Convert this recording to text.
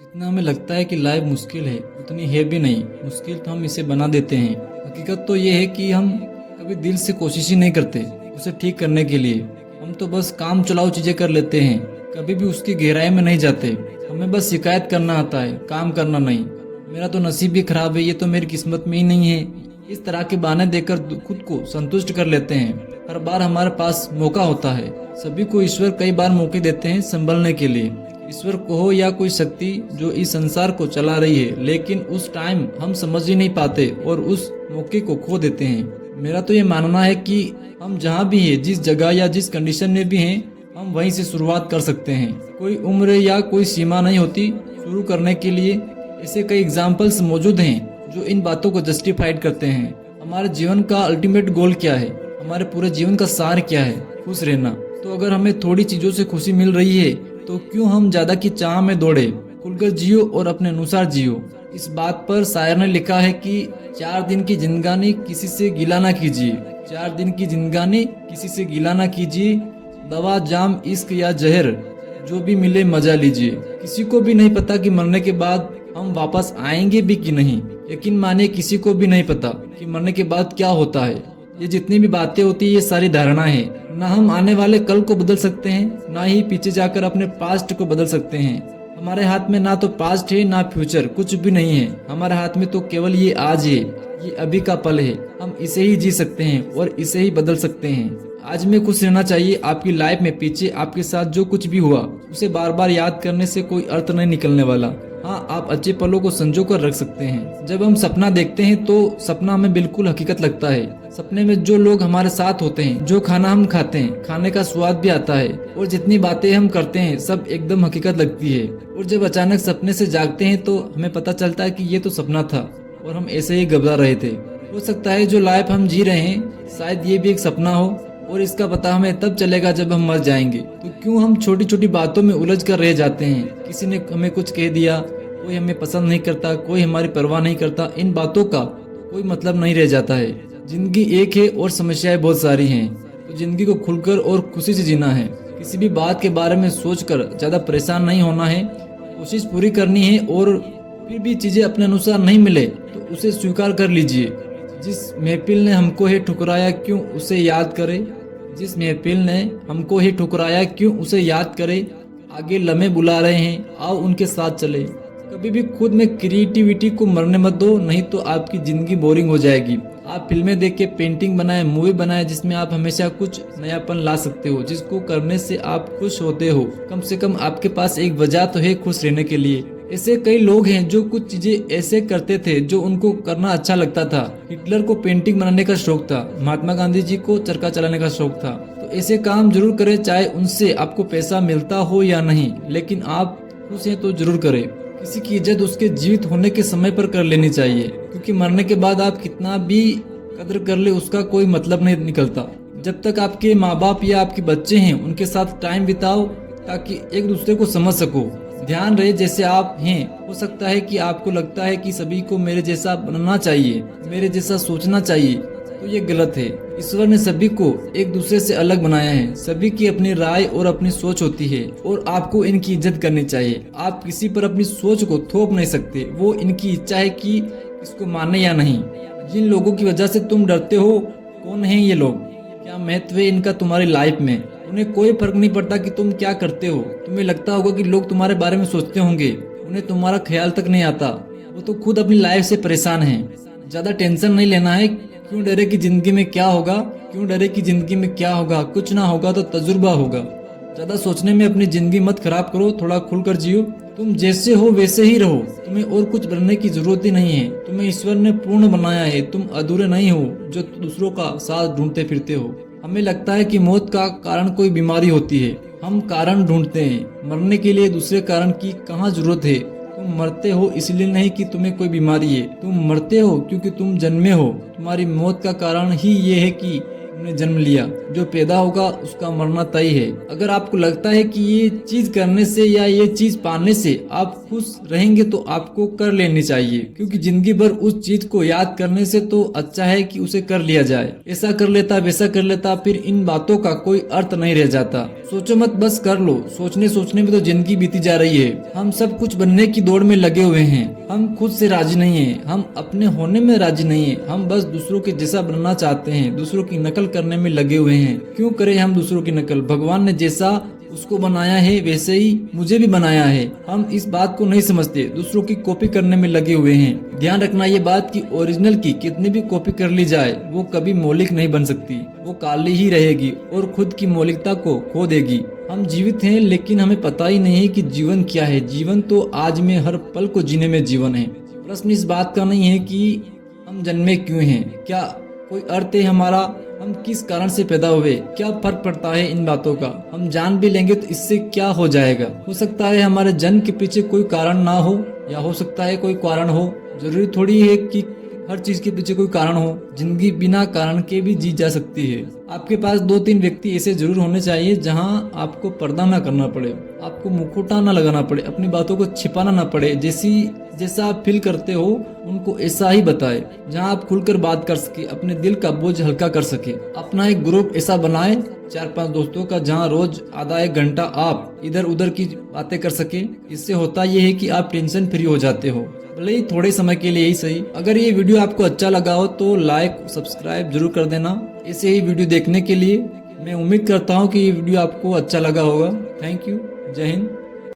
जितना हमें लगता है कि लाइफ मुश्किल है उतनी है भी नहीं। मुश्किल तो हम इसे बना देते हैं। हकीकत तो ये है कि हम कभी दिल से कोशिश ही नहीं करते उसे ठीक करने के लिए। हम तो बस काम चलाओ चीज़ें कर लेते हैं, कभी भी उसकी गहराई में नहीं जाते। हमें बस शिकायत करना आता है, काम करना नहीं। मेरा तो नसीब भी खराब है, ये तो मेरी किस्मत में ही नहीं है। इस तरह के बहाने देकर खुद को संतुष्ट कर लेते हैं। हर बार हमारे पास मौका होता है। सभी को ईश्वर कई बार मौके देते हैं संभलने के लिए। ईश्वर को हो या कोई शक्ति जो इस संसार को चला रही है, लेकिन उस टाइम हम समझ ही नहीं पाते और उस मौके को खो देते हैं। मेरा तो ये मानना है कि हम जहाँ भी हैं, जिस जगह या जिस कंडीशन में भी हैं, हम वहीं से शुरुआत कर सकते हैं। कोई उम्र या कोई सीमा नहीं होती शुरू करने के लिए। ऐसे कई एग्जाम्पल्स मौजूद हैं जो इन बातों को जस्टिफाइड करते हैं। हमारे जीवन का अल्टीमेट गोल क्या है, हमारे पूरे जीवन का सार क्या है? खुश रहना। तो अगर हमें थोड़ी चीजों से खुशी मिल रही है तो क्यों हम ज्यादा की चाह में दौड़े? खुलकर जियो और अपने अनुसार जियो। इस बात पर शायर ने लिखा है कि 4 दिन की जिंदगानी किसी से गिला ना कीजिए। 4 दिन की जिंदगानी किसी से गिला ना कीजिए। दवा जाम इश्क या जहर जो भी मिले मजा लीजिए। किसी को भी नहीं पता कि मरने के बाद हम वापस आएंगे भी कि नहीं। यकीन मानिए किसी को भी नहीं पता कि मरने के बाद क्या होता है। ये जितनी भी बातें होती है ये सारी धारणा है। ना हम आने वाले कल को बदल सकते हैं, ना ही पीछे जाकर अपने पास्ट को बदल सकते हैं। हमारे हाथ में ना तो पास्ट है ना फ्यूचर, कुछ भी नहीं है। हमारे हाथ में तो केवल ये आज है, ये अभी का पल है। हम इसे ही जी सकते हैं और इसे ही बदल सकते हैं। आज में खुश रहना चाहिए। आपकी लाइफ में पीछे आपके साथ जो कुछ भी हुआ उसे बार बार याद करने से कोई अर्थ नहीं निकलने वाला। हाँ, आप अच्छे पलों को संजो कर रख सकते हैं। जब हम सपना देखते हैं तो सपना हमें बिल्कुल हकीकत लगता है। सपने में जो लोग हमारे साथ होते हैं, जो खाना हम खाते हैं, खाने का स्वाद भी आता है और जितनी बातें हम करते हैं सब एकदम हकीकत लगती है। और जब अचानक सपने से जागते हैं तो हमें पता चलता है कि ये तो सपना था और हम ऐसे ही घबरा रहे थे। हो सकता है जो लाइफ हम जी रहे हैं शायद ये भी एक सपना हो और इसका पता हमें तब चलेगा जब हम मर जाएंगे। तो क्यों हम छोटी छोटी बातों में उलझ कर रह जाते हैं? किसी ने हमें कुछ कह दिया, कोई हमें पसंद नहीं करता, कोई हमारी परवाह नहीं करता। इन बातों का कोई मतलब नहीं रह जाता है। जिंदगी एक है और समस्याएं बहुत सारी हैं। तो जिंदगी को खुलकर और खुशी से जीना है। किसी भी बात के बारे में सोचकर ज्यादा परेशान नहीं होना है। कोशिश पूरी करनी है और फिर भी चीजें अपने अनुसार नहीं मिले तो उसे स्वीकार कर लीजिए। जिस महफिल ने हमको ही ठुकराया क्यों उसे याद करे। जिस महफिल ने हमको ही ठुकराया क्यों उसे याद करे। आगे लम्हे बुला रहे हैं, आओ उनके साथ चले। कभी भी खुद में क्रिएटिविटी को मरने मत दो, नहीं तो आपकी जिंदगी बोरिंग हो जाएगी। आप फिल्में देख के पेंटिंग बनाए, मूवी बनाए जिसमें आप हमेशा कुछ नयापन ला सकते हो, जिसको करने से आप खुश होते हो। कम से कम आपके पास एक वजह तो है खुश रहने के लिए। ऐसे कई लोग हैं जो कुछ चीजें ऐसे करते थे जो उनको करना अच्छा लगता था। हिटलर को पेंटिंग बनाने का शौक था, महात्मा गांधी जी को चरखा चलाने का शौक था। तो ऐसे काम जरूर करें, चाहे उनसे आपको पैसा मिलता हो या नहीं, लेकिन आप खुश हैं तो जरूर करें। किसी की इज्जत उसके जीवित होने के समय पर कर लेनी चाहिए, क्योंकि मरने के बाद आप कितना भी कदर कर ले उसका कोई मतलब नहीं निकलता। जब तक आपके माँ बाप या आपके बच्चे हैं उनके साथ टाइम बिताओ ताकि एक दूसरे को समझ सको। ध्यान रहे जैसे आप हैं। हो सकता है कि आपको लगता है कि सभी को मेरे जैसा बनना चाहिए, मेरे जैसा सोचना चाहिए, तो ये गलत है। ईश्वर ने सभी को एक दूसरे से अलग बनाया है। सभी की अपनी राय और अपनी सोच होती है और आपको इनकी इज्जत करनी चाहिए। आप किसी पर अपनी सोच को थोप नहीं सकते, वो इनकी इच्छा है कि इसको माने या नहीं। जिन लोगों की वजह से तुम डरते हो, कौन है ये लोग? क्या महत्व है इनका तुम्हारी लाइफ में? उन्हें कोई फर्क नहीं पड़ता कि तुम क्या करते हो। तुम्हें लगता होगा कि लोग तुम्हारे बारे में सोचते होंगे, उन्हें तुम्हारा ख्याल तक नहीं आता। वो तो खुद अपनी लाइफ से परेशान हैं। ज्यादा टेंशन नहीं लेना है। क्यों डरे कि जिंदगी में क्या होगा? क्यों डरे कि जिंदगी में क्या होगा? कुछ ना होगा तो तजुर्बा होगा। ज्यादा सोचने में अपनी जिंदगी मत खराब करो, थोड़ा खुलकर जियो। तुम जैसे हो वैसे ही रहो, तुम्हें और कुछ बनने की जरूरत ही नहीं है। तुम्हें ईश्वर ने पूर्ण बनाया है, तुम अधूरे नहीं हो जो दूसरों का साथ ढूंढते फिरते हो। हमें लगता है कि मौत का कारण कोई बीमारी होती है, हम कारण ढूंढते हैं। मरने के लिए दूसरे कारण की कहाँ जरूरत है? तुम मरते हो इसलिए नहीं कि तुम्हें कोई बीमारी है, तुम मरते हो क्योंकि तुम जन्मे हो। तुम्हारी मौत का कारण ही ये है कि तुमने जन्म लिया, जो पैदा होगा उसका मरना तय है। अगर आपको लगता है कि ये चीज करने से या ये चीज पाने से आप खुश रहेंगे तो आपको कर लेनी चाहिए, क्योंकि जिंदगी भर उस चीज को याद करने से तो अच्छा है कि उसे कर लिया जाए। ऐसा कर लेता वैसा कर लेता, फिर इन बातों का कोई अर्थ नहीं रह जाता। सोचो मत, बस कर लो। सोचने सोचने में तो जिंदगी बीती जा रही है। हम सब कुछ बनने की दौड़ में लगे हुए हैं। हम खुद से राजी नहीं है, हम अपने होने में राजी नहीं है। हम बस दूसरों के जैसा बनना चाहते हैं, दूसरों की नकल करने में लगे हुए हैं। क्यों करें हम दूसरों की नकल? भगवान ने जैसा उसको बनाया है वैसे ही मुझे भी बनाया है। हम इस बात को नहीं समझते, दूसरों की कॉपी करने में लगे हुए हैं। ध्यान रखना ये बात कि ओरिजिनल की कितनी भी कॉपी कर ली जाए वो कभी मौलिक नहीं बन सकती। वो काली ही रहेगी और खुद की मौलिकता को खो देगी। हम जीवित हैं लेकिन हमें पता ही नहीं है कि जीवन क्या है। जीवन तो आज में हर पल को जीने में जीवन है। प्रश्न इस बात का नहीं है कि हम जन्मे क्यों हैं, क्या कोई अर्थ है हमारा, हम किस कारण से पैदा हुए, क्या फर्क पड़ता है इन बातों का? हम जान भी लेंगे तो इससे क्या हो जाएगा? हो सकता है हमारे जन्म के पीछे कोई कारण ना हो, या हो सकता है कोई कारण हो। जरूरी थोड़ी है कि हर चीज के पीछे कोई कारण हो। जिंदगी बिना कारण के भी जी जा सकती है। आपके पास 2-3 व्यक्ति ऐसे जरूर होने चाहिए जहां आपको पर्दा ना करना पड़े, आपको मुखौटा ना लगाना पड़े, अपनी बातों को छिपाना ना पड़े। जैसा आप फील करते हो उनको ऐसा ही बताए, जहां आप खुलकर बात कर सके, अपने दिल का बोझ हल्का कर सके। अपना एक ग्रुप ऐसा बनाए 4-5 दोस्तों का, जहां रोज आधा 1 घंटा आप इधर उधर की बातें कर सके। इससे होता यह है कि आप टेंशन फ्री हो जाते हो, भले ही थोड़े समय के लिए ही सही। अगर ये वीडियो आपको अच्छा लगा हो तो लाइक सब्सक्राइब जरूर कर देना। ऐसे ही वीडियो देखने के लिए मैं उम्मीद करता हूँ कि ये वीडियो आपको अच्छा लगा होगा। Thank you. जय हिंद।